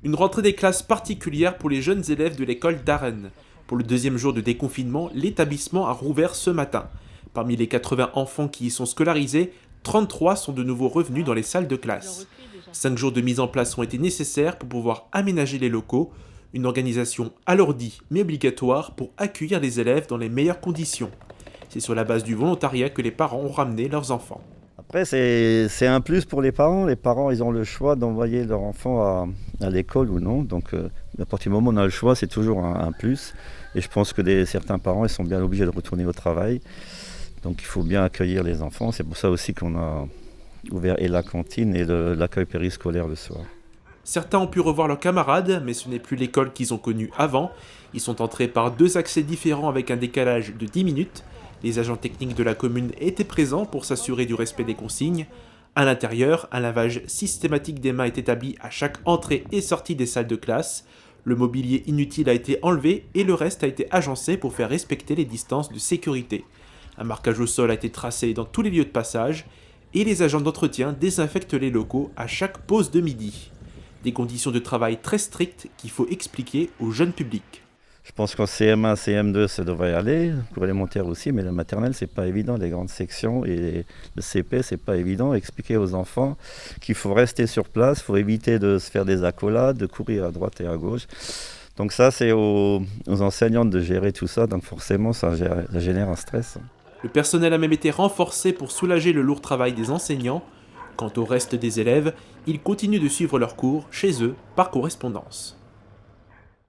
Une rentrée des classes particulière pour les jeunes élèves de l'école d'Arennes. Pour le deuxième jour de déconfinement, l'établissement a rouvert ce matin. Parmi les 80 enfants qui y sont scolarisés, 33 sont de nouveau revenus dans les salles de classe. 5 jours de mise en place ont été nécessaires pour pouvoir aménager les locaux, une organisation alourdie mais obligatoire pour accueillir les élèves dans les meilleures conditions. C'est sur la base du volontariat que les parents ont ramené leurs enfants. Après, c'est un plus pour les parents. Les parents, ils ont le choix d'envoyer leur enfant à l'école ou non. Donc, à partir du moment où on a le choix, c'est toujours un plus. Et je pense que certains parents, ils sont bien obligés de retourner au travail. Donc, il faut bien accueillir les enfants. C'est pour ça aussi qu'on a ouvert et la cantine et l'accueil périscolaire le soir. Certains ont pu revoir leurs camarades, mais ce n'est plus l'école qu'ils ont connue avant. Ils sont entrés par 2 accès différents avec un décalage de 10 minutes. Les agents techniques de la commune étaient présents pour s'assurer du respect des consignes. À l'intérieur, un lavage systématique des mains est établi à chaque entrée et sortie des salles de classe. Le mobilier inutile a été enlevé et le reste a été agencé pour faire respecter les distances de sécurité. Un marquage au sol a été tracé dans tous les lieux de passage et les agents d'entretien désinfectent les locaux à chaque pause de midi. Des conditions de travail très strictes qu'il faut expliquer au jeune public. Je pense qu'en CM1, CM2, ça devrait aller, pour l'élémentaire aussi, mais la maternelle, c'est pas évident, les grandes sections, et le CP, c'est pas évident. Expliquer aux enfants qu'il faut rester sur place, il faut éviter de se faire des accolades, de courir à droite et à gauche. Donc ça, c'est aux enseignantes de gérer tout ça, donc forcément, ça génère un stress. Le personnel a même été renforcé pour soulager le lourd travail des enseignants. Quant au reste des élèves, ils continuent de suivre leurs cours chez eux par correspondance.